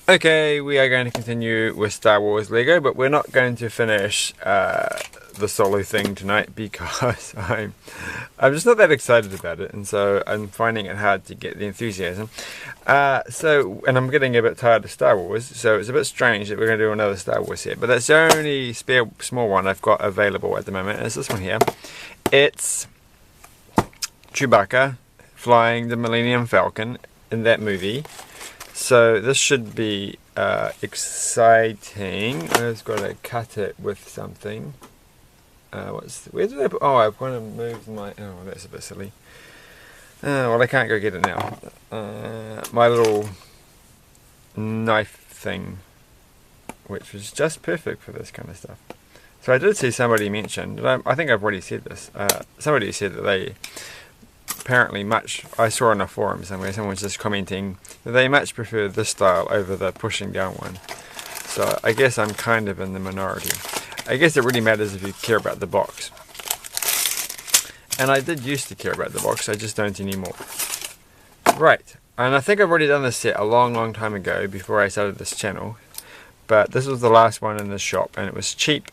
Okay, we are going to continue with Star Wars Lego, but we're not going to finish the solo thing tonight because I'm just not that excited about it, and so I'm finding it hard to get the enthusiasm. And I'm getting a bit tired of Star Wars, so it's a bit strange that we're going to do another Star Wars set, but that's the only spare small one I've got available at the moment, and it's this one here. It's Chewbacca flying the Millennium Falcon in that movie. So this should be exciting. I just got to cut it with something. Where did I put? Oh, I've kind of moved my. Oh, that's a bit silly. Well, I can't go get it now. My little knife thing, which was just perfect for this kind of stuff. So I did see somebody mention. I think I've already said this. Somebody said that they. Apparently I saw on a forum somewhere, someone was just commenting that they much prefer this style over the pushing down one. So I guess I'm kind of in the minority. I guess it really matters if you care about the box. And I did used to care about the box, I just don't anymore. Right, and I think I've already done this set a long time ago before I started this channel. But this was the last one in the shop and it was cheap.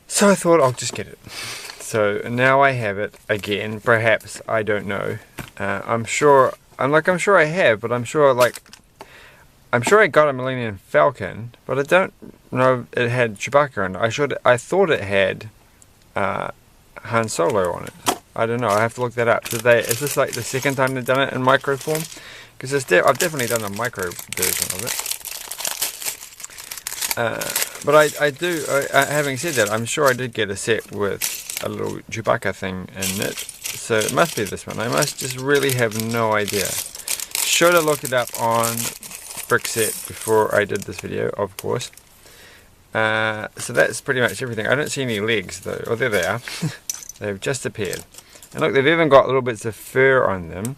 So I thought I'll just get it. So now I have it again. Perhaps, I don't know. I'm sure I have, but I'm sure I got a Millennium Falcon, but I don't know it had Chewbacca on it. I thought it had Han Solo on it. I don't know. I have to look that up. Is this like the second time they've done it in micro form? Because I've definitely done a micro version of it. But I do. Having said that, I'm sure I did get a set with a little Chewbacca thing in it, so it must be this one. I must just really have no idea. Should have looked it up on Brickset before I did this video, of course. So that's pretty much everything. I don't see any legs though. Oh, there they are. They've just appeared. And look, they've even got little bits of fur on them,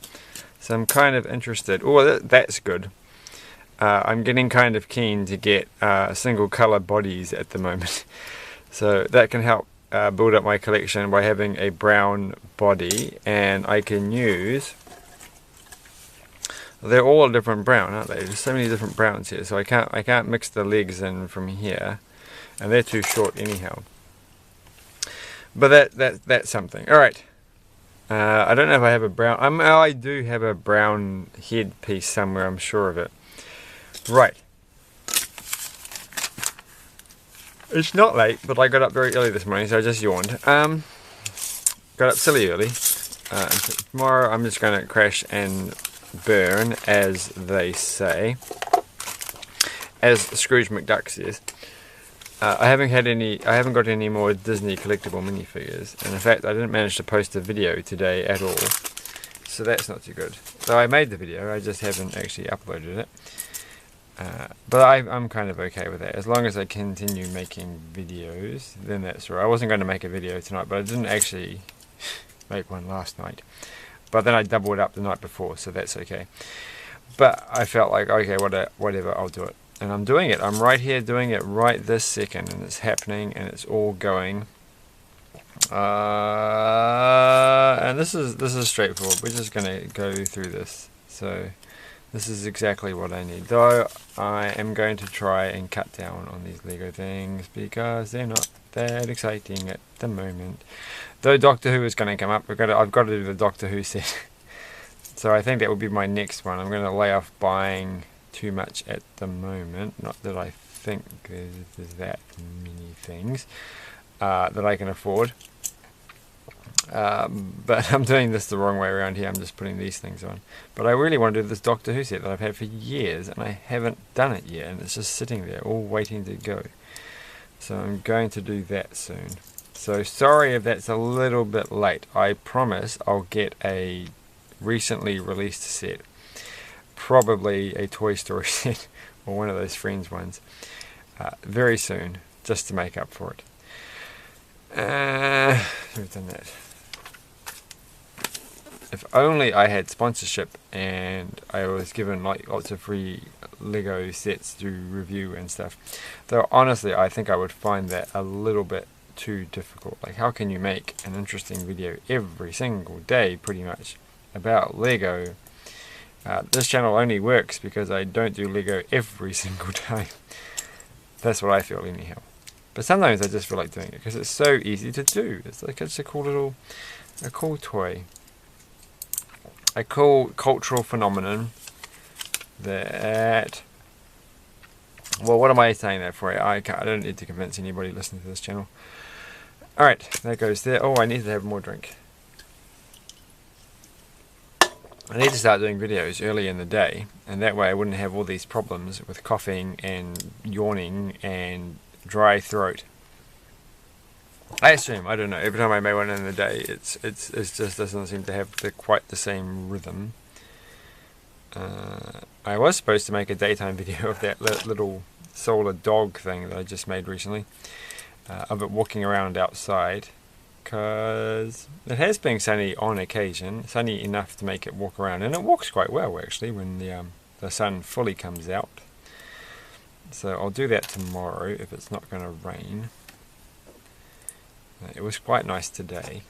so I'm kind of interested. Oh, that's good. I'm getting kind of keen to get single color bodies at the moment, so that can help build up my collection by having a brown body, and I can use. They're all different brown, aren't they? There's so many different browns here, so I can't mix the legs in from here, and they're too short anyhow. But that's something. All right. I don't know if I have a brown. I do have a brown head piece somewhere. I'm sure of it. Right. It's not late, but I got up very early this morning, so I just yawned. Got up silly early. Tomorrow I'm just going to crash and burn, as they say. As Scrooge McDuck says. I haven't got any more Disney collectible minifigures, and in fact I didn't manage to post a video today at all, so that's not too good. So I made the video, I just haven't actually uploaded it. But I'm kind of okay with that. As long as I continue making videos, then that's right. I wasn't going to make a video tonight, but I didn't actually make one last night. But then I doubled up the night before, so that's okay. But I felt like, okay, whatever, I'll do it. And I'm doing it. I'm right here doing it right this second, and it's happening, and it's all going. And this is straightforward. We're just going to go through this. So this is exactly what I need. Though I am going to try and cut down on these Lego things because they're not that exciting at the moment. Though Doctor Who is going to come up. I've got to do the Doctor Who set. So I think that will be my next one. I'm going to lay off buying too much at the moment. Not that I think there's that many things that I can afford. But I'm doing this the wrong way around here. I'm just putting these things on. But I really want to do this Doctor Who set that I've had for years, and I haven't done it yet, and it's just sitting there all waiting to go. So I'm going to do that soon. So sorry if that's a little bit late. I promise I'll get a recently released set, probably a Toy Story set or one of those Friends ones, very soon, just to make up for it. We've done that. If only I had sponsorship and I was given like lots of free Lego sets to review and stuff. Though honestly, I think I would find that a little bit too difficult. Like, how can you make an interesting video every single day pretty much about Lego This channel only works because I don't do Lego every single time. That's what I feel anyhow. But sometimes I just feel like doing it because it's so easy to do. It's like it's a cool toy. A cool cultural phenomenon that... Well, what am I saying that for? I don't need to convince anybody listening to this channel. Alright, that goes there. Oh, I need to have more drink. I need to start doing videos early in the day, and that way I wouldn't have all these problems with coughing and yawning and dry throat. I assume, I don't know, every time I make one in the day, it just doesn't seem to have quite the same rhythm. I was supposed to make a daytime video of that little solar dog thing that I just made recently, of it walking around outside, because it has been sunny on occasion, sunny enough to make it walk around, and it walks quite well actually when the sun fully comes out. So I'll do that tomorrow if it's not going to rain. It was quite nice today,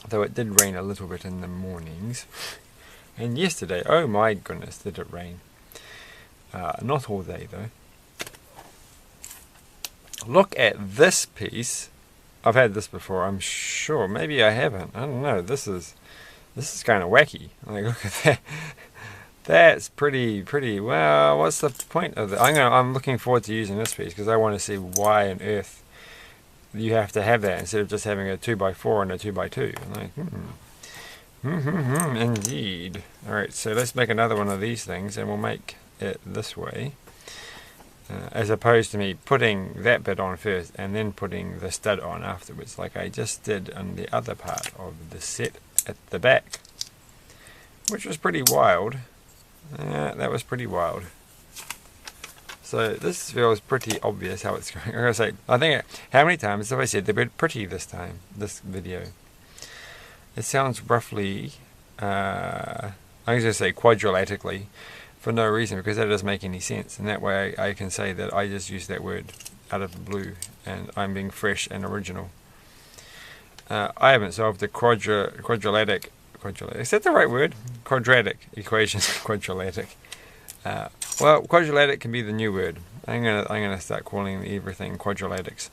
though it did rain a little bit in the mornings. And yesterday, oh my goodness, did it rain. Not all day though. Look at this piece. I've had this before, I'm sure. Maybe I haven't. I don't know. This is kind of wacky. Like, look at that. That's pretty. Well, what's the point of it? I'm looking forward to using this piece because I want to see why on earth you have to have that instead of just having a 2x4 and a 2x2. I'm like, indeed. Alright, so let's make another one of these things and we'll make it this way. As opposed to me putting that bit on first and then putting the stud on afterwards, like I just did on the other part of the set at the back. Which was pretty wild. That was pretty wild. So this feels pretty obvious how it's going. I'm going to say, I think, how many times have I said the word pretty this time, this video? It sounds roughly, I'm going to say quadrilaterally, for no reason, because that doesn't make any sense. And that way I can say that I just used that word out of the blue, and I'm being fresh and original. I haven't solved the quadratic, is that the right word? Quadratic equation, quadratic. Well, quadratic can be the new word. I'm gonna start calling everything quadratics.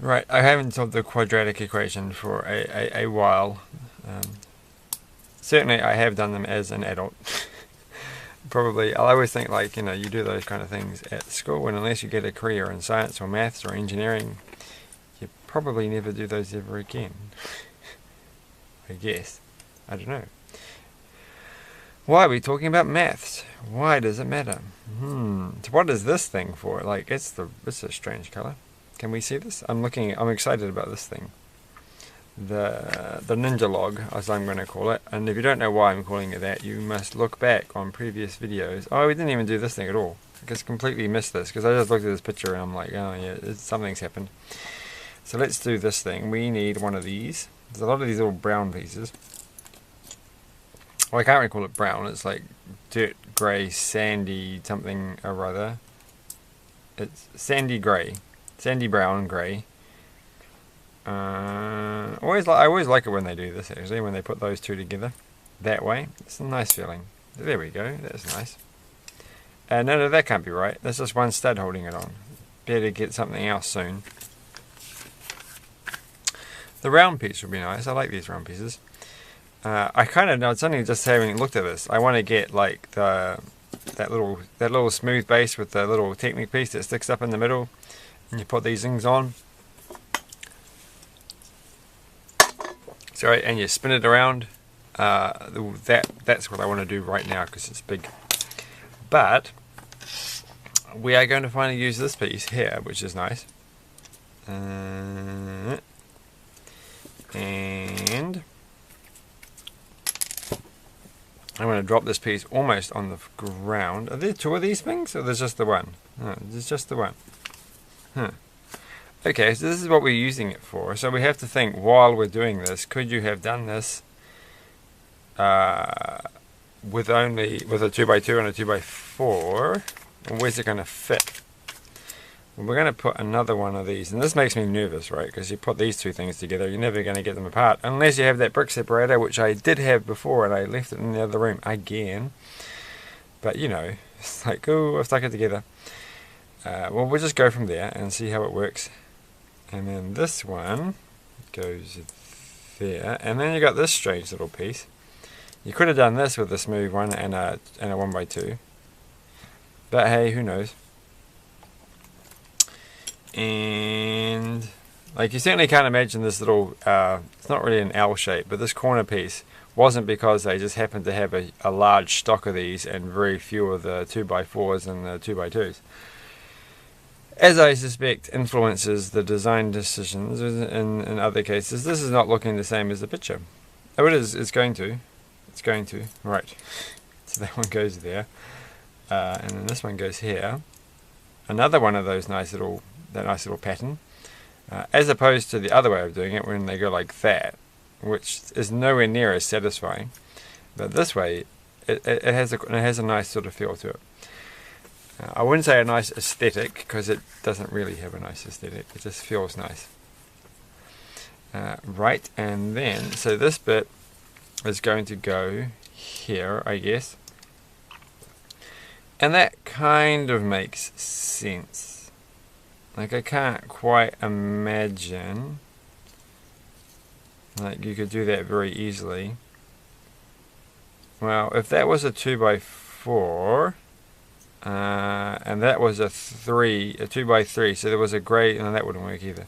Right, I haven't solved the quadratic equation for a while. Certainly, I have done them as an adult. Probably, I always think like you do those kind of things at school, and unless you get a career in science or maths or engineering, you probably never do those ever again. I guess. I don't know. Why are we talking about maths? Why does it matter? So what is this thing for? Like, it's a strange color. Can we see this? I'm excited about this thing. The ninja log, as I'm going to call it. And if you don't know why I'm calling it that, you must look back on previous videos. Oh, we didn't even do this thing at all. I just completely missed this because I just looked at this picture and I'm like, oh yeah, something's happened. So let's do this thing. We need one of these. There's a lot of these little brown pieces. Well, I can't really call it brown. It's like dirt grey, sandy something or other. It's sandy grey, sandy brown grey. I always like it when they do this actually, when they put those two together that way. It's a nice feeling. There we go. That's nice. No, that can't be right. That's just one stud holding it on. Better get something else soon. The round piece would be nice. I like these round pieces. I kind of know, it's only just having looked at this, I want to get like that little smooth base with the little Technic piece that sticks up in the middle, and you put these things on. Sorry, and you spin it around. That's what I want to do right now because it's big. But we are going to finally use this piece here, which is nice. And I'm going to drop this piece almost on the ground. Are there two of these things, or there's just the one? No, there's just the one. Okay, so this is what we're using it for. So we have to think while we're doing this, could you have done this with a 2x2 and a 2x4? Or where's it going to fit? we're going to put another one of these, and this makes me nervous, right? Because you put these two things together, you're never going to get them apart unless you have that brick separator, which I did have before, and I left it in the other room again. But you know, it's like, oh, I've stuck it together. Well, we'll just go from there and see how it works. And then this one goes there, and then you got this strange little piece. You could have done this with a smooth one and a 1x2, but hey, who knows? And like, you certainly can't imagine this little it's not really an L shape, but this corner piece wasn't because they just happened to have a large stock of these and very few of the 2x4s and the 2x2s. As I suspect influences the design decisions in other cases. This is not looking the same as the picture. Oh, it is. It's going to. It's going to. Right. So that one goes there, and then this one goes here. Another one of those nice little pattern, as opposed to the other way of doing it when they go like that, which is nowhere near as satisfying. But this way, it has a nice sort of feel to it. I wouldn't say a nice aesthetic, because it doesn't really have a nice aesthetic. It just feels nice. Right, and then, so this bit is going to go here, I guess. And that kind of makes sense. Like, I can't quite imagine, like, you could do that very easily. Well, if that was a 2x4... and that was a 2x3, so there was a grey, and that wouldn't work either.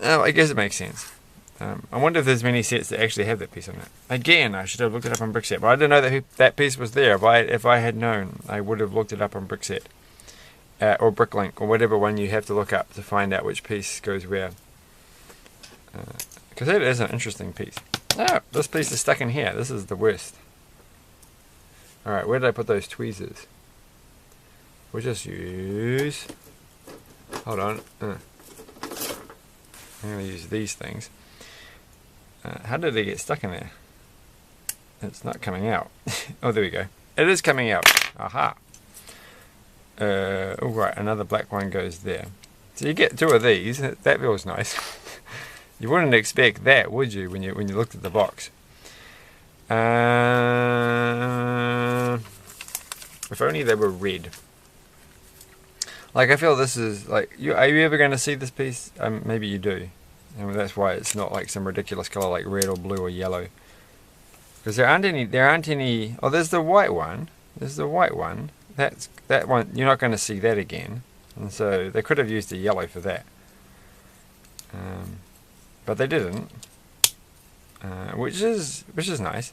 Oh, I guess it makes sense. I wonder if there's many sets that actually have that piece on it. Again, I should have looked it up on Brickset, but I didn't know that piece was there. If I had known, I would have looked it up on Brickset, or Bricklink, or whatever one you have to look up to find out which piece goes where. Because that is an interesting piece. Oh, this piece is stuck in here. This is the worst. Alright, where did I put those tweezers? We'll just use... Hold on. I'm going to use these things. How did they get stuck in there? It's not coming out. Oh, there we go. It is coming out. Aha. Oh, right, another black one goes there. So you get two of these. That feels nice. You wouldn't expect that, would you, when you looked at the box? If only they were red. Like, I feel this is like, are you ever going to see this piece? Maybe you do, and that's why it's not like some ridiculous color like red or blue or yellow. Because there aren't any. Oh, there's the white one. There's the white one. That one. You're not going to see that again, and so they could have used a yellow for that. But they didn't, which is nice.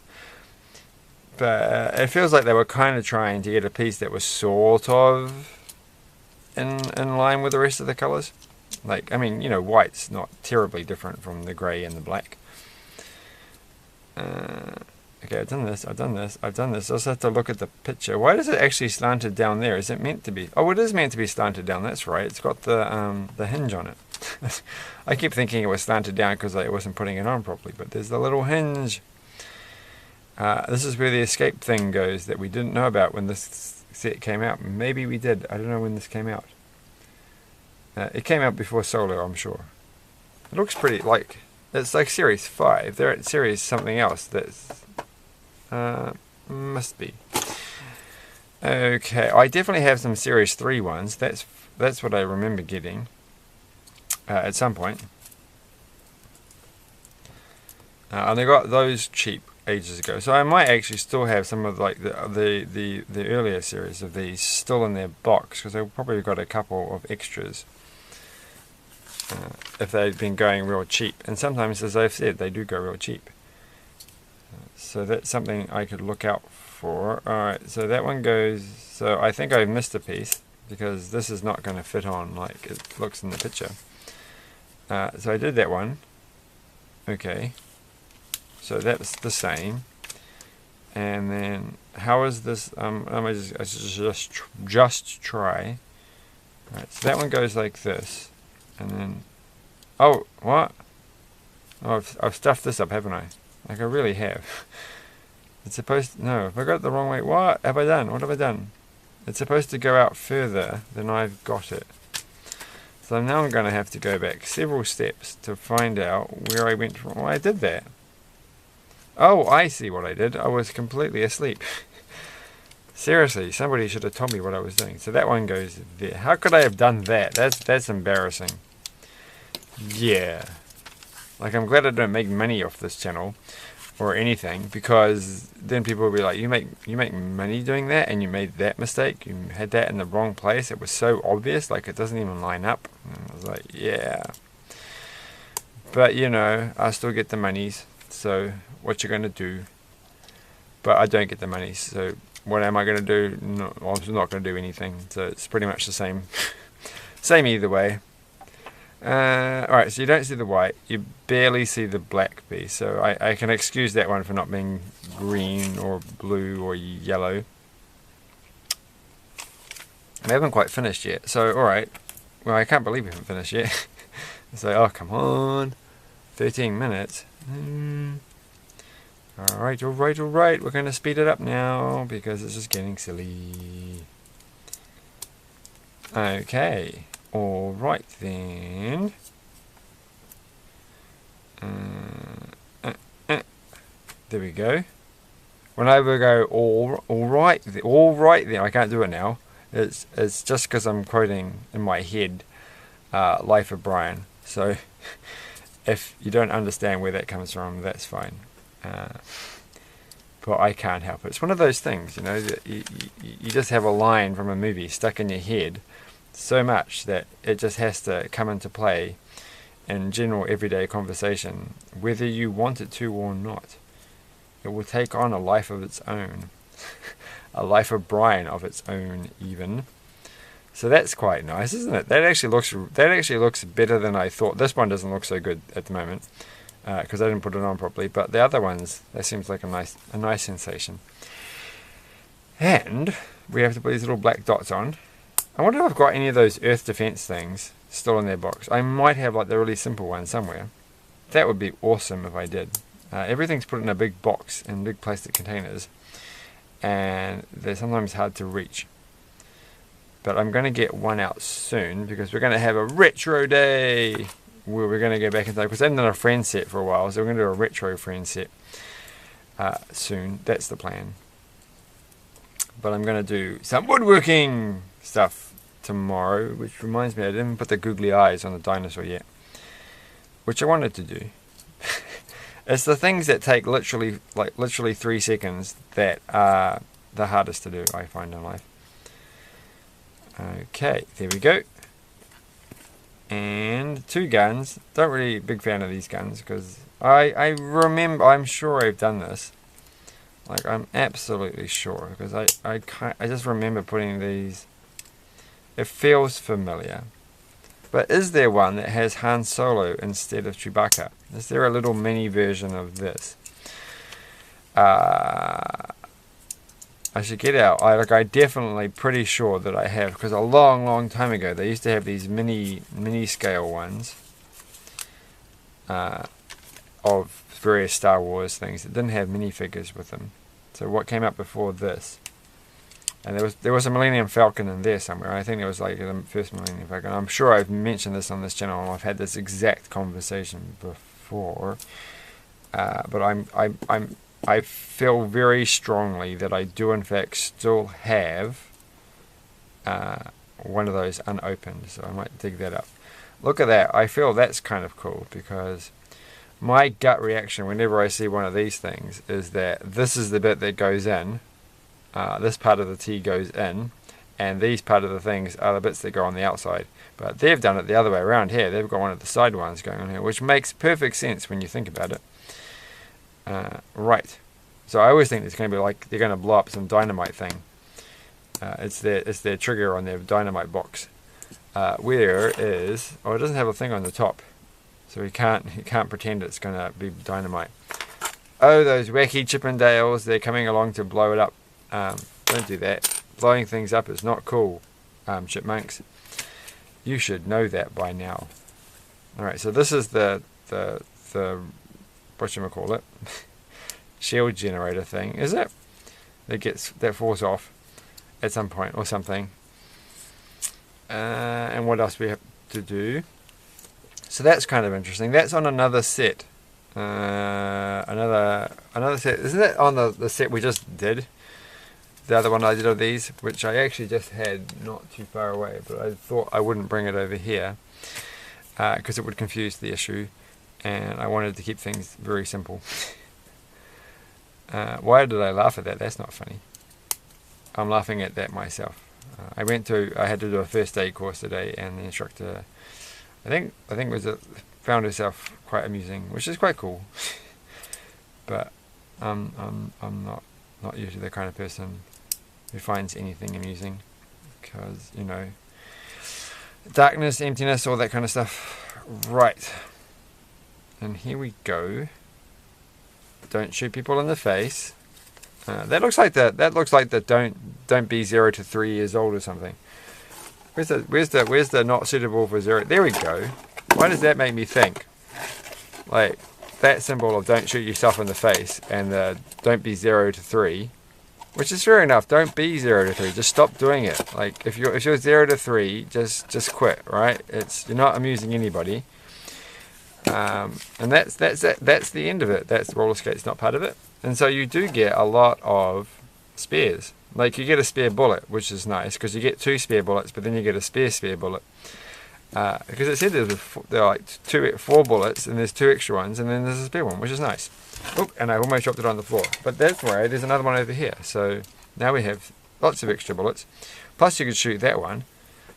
But it feels like they were kind of trying to get a piece that was sort of in line with the rest of the colours. Like, I mean, you know, white's not terribly different from the grey and the black. Okay, I've done this. I also have to look at the picture. Why does it actually slanted down there? Is it meant to be? Oh, it is meant to be slanted down. That's right. It's got the hinge on it. I keep thinking it was slanted down because I wasn't putting it on properly, but there's the little hinge. This is where the escape thing goes that we didn't know about when this set came out. Maybe we did. I don't know when this came out. It came out before Solo, I'm sure. It looks pretty like... It's like Series 5. They're at Series something else that's... must be. Okay, I definitely have some Series 3 ones. That's what I remember getting at some point. And I got those cheap ages ago, so I might actually still have some of like the earlier series of these still in their box, because they've probably got a couple of extras if they've been going real cheap. And sometimes, as I've said, they do go real cheap. So that's something I could look out for. Alright, so that one goes... So I think I've missed a piece, because this is not going to fit on like it looks in the picture. So I did that one. Okay. So that's the same. And then, how is this... I just try. Alright, so that one goes like this. And then... Oh, what? Oh, I've stuffed this up, haven't I? Like, I really have. It's supposed to... No, if I got it the wrong way... What have I done? What have I done? It's supposed to go out further than I've got it. So now I'm going to have to go back several steps to find out where I went from. Oh, I did that. Oh, I see what I did. I was completely asleep. Seriously, somebody should have told me what I was doing. So that one goes there. How could I have done that? That's embarrassing. Yeah. Like, I'm glad I don't make money off this channel or anything, because then people will be like, you make money doing that, and you made that mistake. You had that in the wrong place. It was so obvious, like it doesn't even line up. And I was like, yeah. But you know, I still get the monies. So what you gonna do? But I don't get the money. So what am I gonna do? No, I'm not gonna do anything. So it's pretty much the same. Same either way. Alright, so you don't see the white, you barely see the black piece, so I can excuse that one for not being green or blue or yellow. I haven't quite finished yet, so alright, well, I can't believe we haven't finished yet. So, oh come on, 13 minutes. Alright, we're going to speed it up now because it's just getting silly. Okay. Alright then. There we go. When I will go alright then, I can't do it now. It's just because I'm quoting in my head Life of Brian. So if you don't understand where that comes from, that's fine. But I can't help it. It's one of those things, you know, that you just have a line from a movie stuck in your head so much that it just has to come into play in general everyday conversation, whether you want it to or not. It will take on a life of its own. A life of Brian of its own, even. So that's quite nice, isn't it? That actually looks better than I thought. This one doesn't look so good at the moment because I didn't put it on properly, but the other ones, that seems like a nice sensation. And we have to put these little black dots on. I wonder if I've got any of those earth defense things still in their box. I might have like the really simple one somewhere. That would be awesome if I did. Everything's put in a big box in big plastic containers, and they're sometimes hard to reach. But I'm going to get one out soon because we're going to have a retro day where we're going to go back and because I haven't done a friend set for a while, so we're going to do a retro friend set soon. That's the plan. But I'm going to do some woodworking stuff tomorrow, which reminds me I didn't put the googly eyes on the dinosaur yet, which I wanted to do. It's the things that take literally 3 seconds that are the hardest to do, I find, in life. Okay, there we go. And 2 guns. Don't really big fan of these guns because I remember, I'm sure I've done this. Like, I'm absolutely sure because I just remember putting these. It feels familiar. But is there one that has Han Solo instead of Chewbacca? Is there a little mini version of this? I should get out. I'm definitely pretty sure that I have, because a long time ago they used to have these mini scale ones of various Star Wars things that didn't have minifigures with them. So what came up before this? And there was a Millennium Falcon in there somewhere. I think it was like the first Millennium Falcon. I'm sure I've mentioned this on this channel, and I've had this exact conversation before. But I feel very strongly that I do in fact still have one of those unopened. So I might dig that up. Look at that. I feel that's kind of cool because my gut reaction whenever I see one of these things is that this is the bit that goes in. This part of the T goes in, and these part of the things are the bits that go on the outside. But they've done it the other way around here. They've got one of the side ones going on here, which makes perfect sense when you think about it. Right. So I always think it's going to be like they're going to blow up some dynamite thing. It's their trigger on their dynamite box. Where is... Oh, it doesn't have a thing on the top. So he can't pretend it's going to be dynamite. Oh, those wacky Chippendales. They're coming along to blow it up. Don't do that. Blowing things up is not cool, chipmunks. You should know that by now. Alright, so this is the whatchamacallit, shield generator thing, is it? That falls off. at some point or something. And what else we have to do? So that's kind of interesting. That's on another set. Another set. Isn't that on the set we just did? The other one I did of these, which I actually just had not too far away, but I thought I wouldn't bring it over here because it would confuse the issue, and I wanted to keep things very simple. Why did I laugh at that? That's not funny. I'm laughing at that myself. I had to do a first aid course today, and the instructor, I think found herself quite amusing, which is quite cool. But I'm not usually the kind of person who finds anything amusing, because, you know, darkness, emptiness, all that kind of stuff. Right, and here we go. Don't shoot people in the face. That looks like the don't be 0 to 3 years old or something. Where's the not suitable for 0? There we go. Why does that make me think? Like, that symbol of don't shoot yourself in the face and the don't be 0 to 3, which is fair enough. Don't be 0 to 3. Just stop doing it. Like, if you're 0 to 3, just quit. Right? You're not amusing anybody. And that's the end of it. That's roller skates, not part of it. And so you do get a lot of spares. Like, you get a spare bullet, which is nice because you get 2 spare bullets, but then you get a spare bullet. Because it said there are like 4 bullets, and there's 2 extra ones, and then there's a spare one, which is nice. Oh, and I almost dropped it on the floor. But that's right, there's another one over here. So now we have lots of extra bullets. Plus you could shoot that one.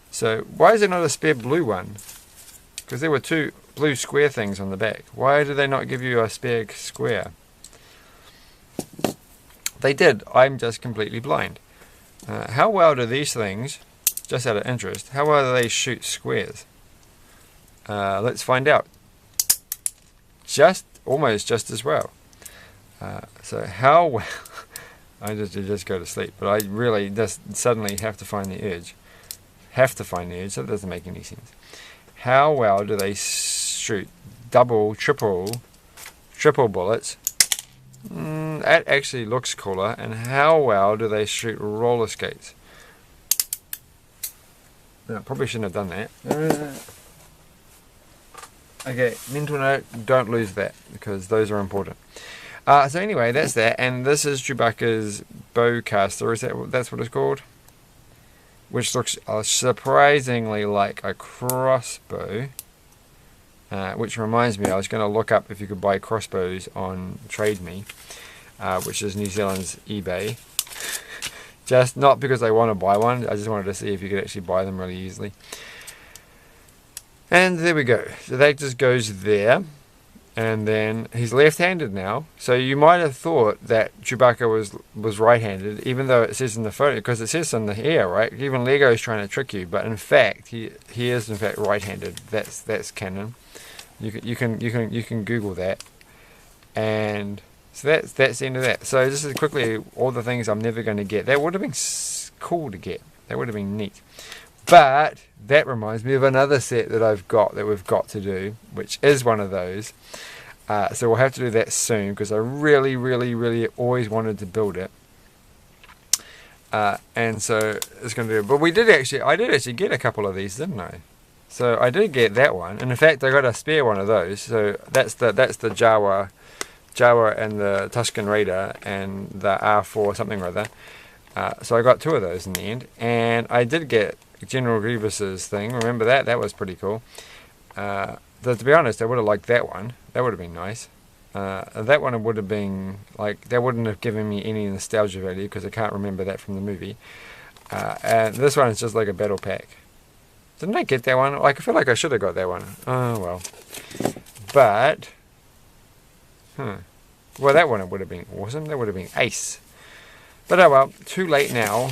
So why is there not a spare blue one? Because there were 2 blue square things on the back. Why do they not give you a spare square? They did. I'm just completely blind. How well do these things, just out of interest, how well do they shoot squares? Let's find out. Almost just as well. So how well... I just go to sleep, but I really just suddenly have to find the urge. So that doesn't make any sense. How well do they shoot double, triple bullets? That actually looks cooler. And how well do they shoot roller skates? No, probably shouldn't have done that. Okay, mental note, don't lose that, because those are important. So anyway, that's that, and this is Chewbacca's bowcaster, that's what it's called? Which looks surprisingly like a crossbow. Which reminds me, I was going to look up if you could buy crossbows on Trade Me, which is New Zealand's eBay. Just not because I want to buy one, I just wanted to see if you could actually buy them really easily. And there we go. So that just goes there. And then he's left-handed now. So you might have thought that Chewbacca was right-handed, even though it says in the photo, because it says in the hair, right? Even Lego's trying to trick you, but in fact, he is in fact right-handed. That's canon. You can Google that. And so that's the end of that. So just quickly, all the things I'm never going to get. That would have been cool to get. That would have been neat. But that reminds me of another set that we've got to do, which is one of those. So we'll have to do that soon, because I really, really, really always wanted to build it. And so it's going to do it. But I did actually get a couple of these, didn't I? So I did get that one, and in fact I got a spare one of those. So that's the Jawa and the Tusken Raider and the R4 something or other. So I got 2 of those in the end, and I did get General Grievous's thing. Remember that? That was pretty cool. To be honest, I would have liked that one. That would have been nice. That one would have been like, that wouldn't have given me any nostalgia value, because I can't remember that from the movie. And this one is just like a battle pack. Didn't I get that one? Like, I feel like I should have got that one. Oh well. But well, that one would have been awesome. That would have been ace. But oh well, too late now,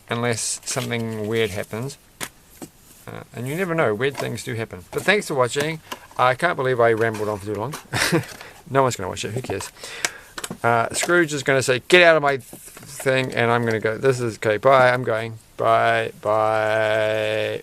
unless something weird happens. And you never know, weird things do happen. But thanks for watching. I can't believe I rambled on for too long. No one's going to watch it, who cares? Scrooge is going to say, get out of my thing, and I'm going to go, this is, okay, bye, I'm going. Bye, bye.